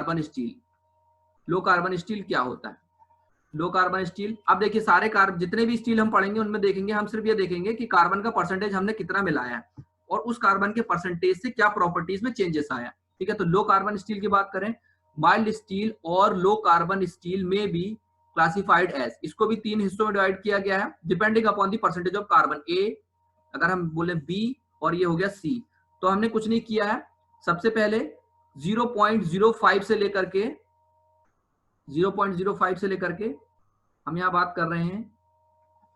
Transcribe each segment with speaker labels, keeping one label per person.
Speaker 1: Carbon steel. Low carbon steel क्या होता है? लो कार्बन स्टील, अब देखिए सारे कार्बन जितने भी स्टील हम पढ़ेंगे उनमें देखेंगे, हम सिर्फ ये देखेंगे कि कार्बन का परसेंटेज हमने कितना मिलाया है और उस कार्बन के परसेंटेज से क्या प्रॉपर्टीज में चेंजेस आया। ठीक है, तो लो कार्बन स्टील की बात करें, माइल्ड स्टील और लो कार्बन स्टील में भी क्लासिफाइड एज, इसको भी 3 हिस्सों में डिवाइड किया गया है depending upon the percentage of carbon. ए अगर हम बोले बी और ये हो गया सी, तो हमने कुछ नहीं किया है। सबसे पहले 0.05 से लेकर के 0.05 से लेकर के हम यहाँ बात कर रहे हैं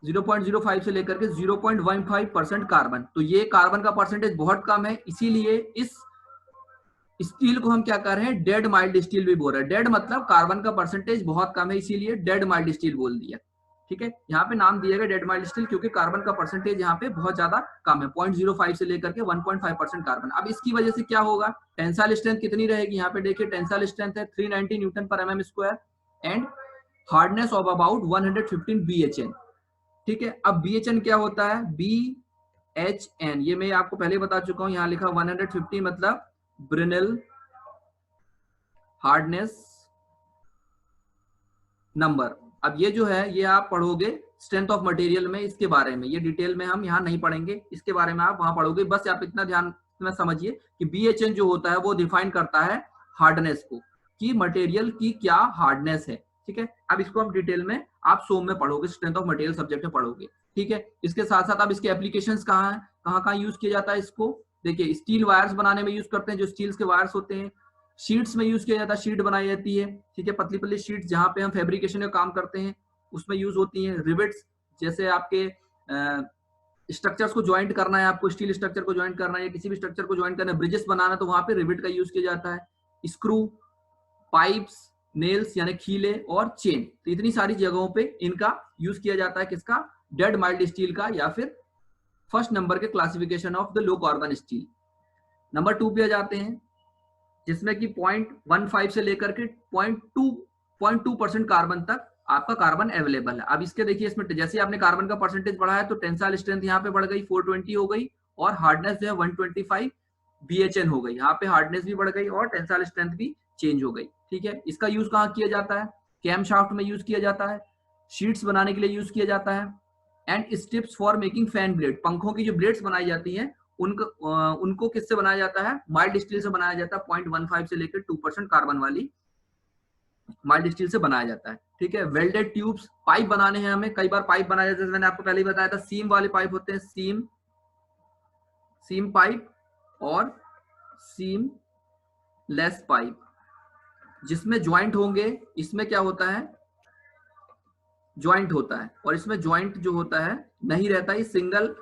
Speaker 1: 0.05 से लेकर के 0.15% कार्बन, तो ये कार्बन का परसेंटेज बहुत कम है, इसीलिए इस स्टील को हम क्या कर रहे हैं, डेड माइल्ड स्टील भी बोल रहे हैं। डेड मतलब कार्बन का परसेंटेज बहुत कम है, इसीलिए डेड माइल्ड स्टील बोल दिया। ठीक है, यहाँ पे नाम दिया गया डेड माइल्ड स्टील क्योंकि कार्बन का परसेंटेज यहाँ पे बहुत ज्यादा कम है, 0.05 से लेकर के 1.5% कार्बन। अब इसकी वजह से क्या होगा, टेंसाइल स्ट्रेंथ कितनी रहेगी, यहाँ पे देखिए टेंसाइल स्ट्रेंथ है 390 न्यूटन पर mm square and hardness of about 115 BHN। ठीक है, अब BHN क्या होता है, BHN ये मैं आपको पहले बता चुका हूं, यहाँ लिखा 150 मतलब ब्रिनेल हार्डनेस नंबर। अब ये जो है ये आप पढ़ोगे स्ट्रेंथ ऑफ मटेरियल में, इसके बारे में ये डिटेल में हम यहाँ नहीं पढ़ेंगे, इसके बारे में आप वहां पढ़ोगे। बस आप इतना ध्यान में समझिए कि BHN जो होता है वो डिफाइन करता है हार्डनेस को, कि मटेरियल की क्या हार्डनेस है। ठीक है, अब इसको आप डिटेल में आप सोम में पढ़ोगे, स्ट्रेंथ ऑफ मटेरियल सब्जेक्ट में पढ़ोगे। ठीक है, इसके साथ साथ अब इसके एप्लीकेशंस कहाँ हैं, कहाँ यूज किया जाता है इसको, देखिए स्टील वायर्स बनाने में यूज करते हैं, जो स्टील्स के वायर्स होते हैं। शीट्स में यूज किया जाता है, शीट बनाई जाती है। ठीक है, पतली पतली शीट्स जहाँ पे हम फैब्रिकेशन का काम करते हैं उसमें यूज होती हैं। रिवेट्स, जैसे आपके स्ट्रक्चर्स को ज्वाइंट करना है, आपको स्टील स्ट्रक्चर को ज्वाइंट करना है या किसी भी स्ट्रक्चर को ज्वाइंट करना है, ब्रिजेस बनाना, तो वहां पे रिवेट का यूज किया जाता है। स्क्रू, पाइप्स, नेल्स यानी खीले और चेन, तो इतनी सारी जगहों पे इनका यूज किया जाता है। किसका, डेड माइल्ड स्टील का, या फिर फर्स्ट नंबर के classification of the low carbon steel. Number 2 पे आ जाते हैं, जिसमें कि 0.15 से लेकर के 0.2% कार्बन तक आपका कार्बन अवेलेबल है। अब इसके देखिए, इसमें जैसे आपने कार्बन का परसेंटेज बढ़ाया तो टेंसाइल स्ट्रेंथ यहाँ पे बढ़ गई 420 हो गई, और हार्डनेस जो है 125 BHN हो गई। यहाँ पे हार्डनेस भी बढ़ गई और टेंसाइल स्ट्रेंथ भी चेंज हो गई। ठीक है, इसका यूज कहाँ किया जाता है, कैम शाफ्ट में यूज किया जाता है, शीट्स बनाने के लिए यूज किया जाता है, and strips for making fan blade, पंखों की जो ब्लेड्स बनाई जाती हैं उनको किससे बनाया जाता है, माइल्ड स्टील से बनाया जाता है। 0.15 से लेकर 2% कार्बन वाली माइल्ड स्टील से बनाया जाता है। ठीक है, वेल्डेड ट्यूब्स, पाइप बनाने हैं हमें, कई बार पाइप बनाया जाता है, मैंने आपको पहले ही बताया था, सीम वाले पाइप होते हैं, सीम पाइप और सीम लेस पाइप, जिसमें ज्वाइंट होंगे, इसमें क्या होता है, ज्वाइंट होता है, और इसमें ज्वाइंट जो होता है नहीं रहता, ये सिंगल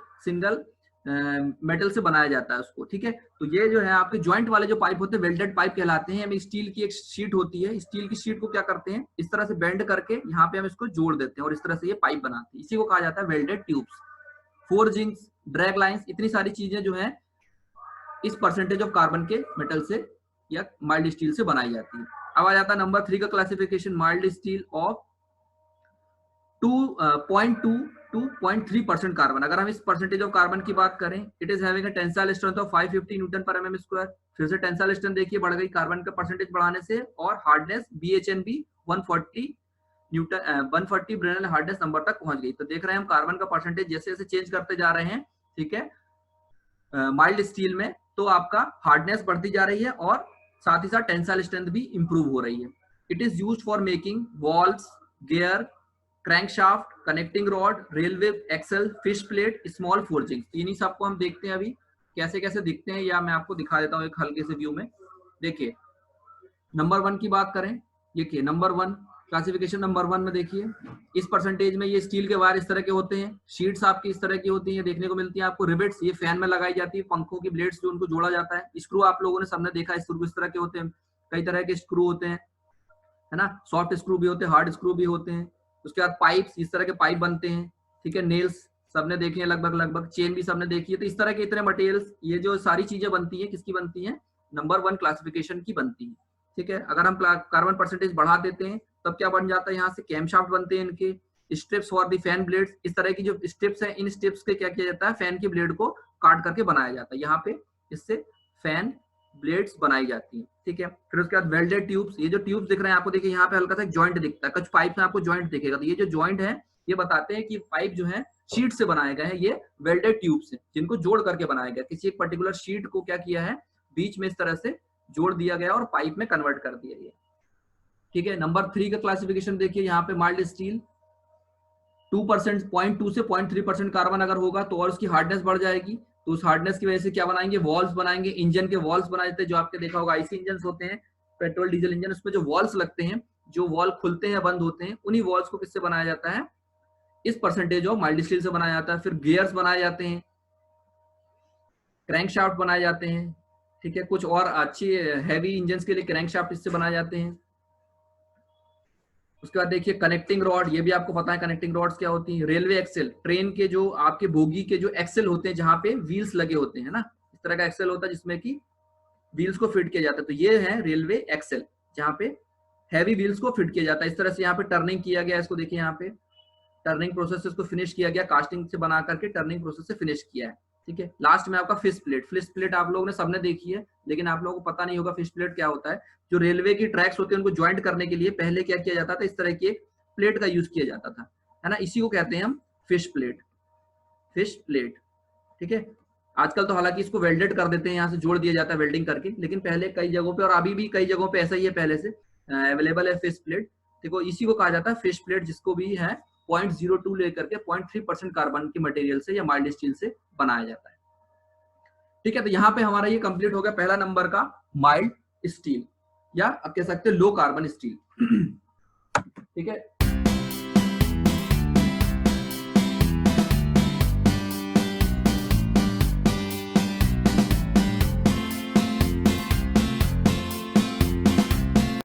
Speaker 1: मेटल से बनाया जाता है उसको। ठीक है, तो ये जो है आपके ज्वाइंट वाले जो पाइप होते हैं वेल्डेड पाइप कहलाते हैं। हमें स्टील की एक शीट होती है, स्टील की शीट को क्या करते हैं, इस तरह से बेंड करके यहाँ पे हम इसको जोड़ देते हैं और इस तरह से ये पाइप बनाते हैं, इसी को कहा जाता है welded tubes. Forgings, drag lines, इतनी सारी चीजें जो है इस परसेंटेज ऑफ कार्बन के मेटल से या माइल्ड स्टील से बनाई जाती है। अब आ जाता है नंबर 3 का classification, mild steel of 2.2 to 0.3% carbon. अगर हम इस परसेंटेज ऑफ कार्बन की बात करें, it is having a tensile strength of 550 Newton पर mm स्क्वायर। फिर से टेंसाइल स्ट्रेंथ देखिए बढ़ गई कार्बन का परसेंटेज बढ़ाने से, और हार्डनेस BHN भी 140 ब्रेनल हार्डनेस नंबर तक पहुंच गई। तो देख रहे हैं हम कार्बन का परसेंटेज जैसे जैसे चेंज करते जा रहे हैं, ठीक है, माइल्ड स्टील में, तो आपका हार्डनेस बढ़ती जा रही है और साथ ही साथ टेंसाइल स्ट्रेंथ भी इंप्रूव हो रही है। It is used for making valves, gear, crankshaft, connecting rod, railway axle, fish plate, small forging. इन्हीं सबको हम देखते हैं अभी कैसे कैसे दिखते हैं, या मैं आपको दिखा देता हूँ एक हल्के से व्यू में। देखिए नंबर 1 की बात करें, देखिए नंबर 1 क्लासिफिकेशन, नंबर 1 में देखिए इस परसेंटेज में ये स्टील के वायर इस तरह के होते हैं, शीट्स आपकी इस तरह की होती हैं, देखने को मिलती है आपको। रिवेट्स, ये फैन में लगाई जाती है, पंखों की ब्लेड्स जो उनको जोड़ा जाता है। स्क्रू आप लोगों ने सबने देखा, स्क्रू इस तरह के होते हैं, कई तरह के स्क्रू होते हैं, है ना, सॉफ्ट स्क्रू भी होते हैं, हार्ड स्क्रू भी होते हैं। उसके बाद पाइप्स, इस तरह के पाइप बनते हैं। ठीक है, नेल्स सबने देखे हैं लगभग, चेन भी सबने देखी है। तो इस तरह के इतने मटेरियल्स, ये जो सारी चीजें बनती है किसकी बनती है, नंबर 1 क्लासिफिकेशन की बनती है। ठीक है, अगर हम कार्बन परसेंटेज बढ़ा देते हैं तब क्या बन जाता है, यहाँ से कैम शाफ्ट बनते हैं इनके, strips for the fan blades, इस तरह की जो स्ट्रिप्स है, इन स्ट्रिप्स के क्या किया जाता है, फैन की ब्लेड को काट करके बनाया जाता है। यहाँ पे इससे फैन ब्लेड्स बनाई जाती हैं, ठीक है। फिर उसके बाद वेल्डेड ट्यूब्स, ये जो ट्यूब्स दिख रहे हैं आपको, देखिए यहाँ पे हल्का सा एक जॉइंट दिखता है, कुछ पाइप में आपको जॉइंट दिखेगा, तो ये जो जॉइंट है ये बताते हैं कि पाइप जो है शीट से बनाए गए हैं, ये वेल्डेड ट्यूब्स हैं जिनको जोड़ करके बनाया गया, किसी एक पर्टिकुलर शीट को क्या किया है बीच में इस तरह से जोड़ दिया गया और पाइप में कन्वर्ट कर दिया गया, ठीक है। नंबर 3 का क्लासिफिकेशन देखिए यहाँ पे, माइल्ड स्टील 2%, 0.2 से 0.3% कार्बन अगर होगा तो और उसकी हार्डनेस बढ़ जाएगी, तो उस हार्डनेस की वजह से क्या बनाएंगे, वॉल्स बनाएंगे, इंजन के वॉल्स बनाए जाते हैं, जो आपने देखा होगा आईसी इंजन होते हैं, पेट्रोल डीजल इंजन, उसमें जो वॉल्स लगते हैं, जो वॉल खुलते हैं बंद होते हैं, उन्हीं वॉल्स को किससे बनाया जाता है, इस परसेंटेज ऑफ माइल्ड स्टील से बनाया जाता है। फिर गियर्स बनाए जाते हैं, क्रैंकशाफ्ट बनाए जाते हैं, ठीक है, कुछ और अच्छी हैवी इंजन के लिए क्रैंकशाफ्ट इससे बनाए जाते हैं। उसके बाद देखिए कनेक्टिंग रॉड, ये भी आपको पता है कनेक्टिंग रॉड्स क्या होती हैं। रेलवे एक्सेल, ट्रेन के जो आपके बोगी के जो एक्सेल होते हैं जहां पे व्हील्स लगे होते हैं ना, इस तरह का एक्सेल होता है जिसमें कि व्हील्स को फिट किया जाता है, तो ये है रेलवे एक्सेल जहाँ पे हैवी व्हील्स को फिट किया जाता है। इस तरह से यहाँ पे टर्निंग किया गया, इसको देखिए यहाँ पे टर्निंग प्रोसेस से इसको फिनिश किया गया, कास्टिंग से बना करके टर्निंग प्रोसेस से फिनिश किया है, ठीक है। लास्ट में आपका फिश प्लेट, फिश प्लेट आप लोगों ने सबने देखी है, लेकिन आप लोगों को पता नहीं होगा फिश प्लेट क्या होता है। जो रेलवे की ट्रैक्स होते हैं उनको ज्वाइंट करने के लिए पहले क्या किया जाता था, इस तरह की एक प्लेट का यूज किया जाता था, है ना, इसी को कहते हैं हम फिश प्लेट, फिश प्लेट, ठीक है। आजकल तो हालांकि इसको वेल्डेड कर देते हैं, यहाँ से जोड़ दिया जाता है वेल्डिंग करके, लेकिन पहले कई जगहों पे और अभी भी कई जगहों पे ऐसा ही है, पहले से अवेलेबल है फिश प्लेट, देखो इसी को कहा जाता है फिश प्लेट, जिसको भी है 0.02 लेकर के 0.3% कार्बन के मटेरियल से या माइल्ड स्टील से बनाया जाता है, ठीक है। तो यहाँ पे हमारा ये कंप्लीट हो गया पहला नंबर का माइल्ड स्टील, या आप कह सकते हैं लो कार्बन स्टील, ठीक है।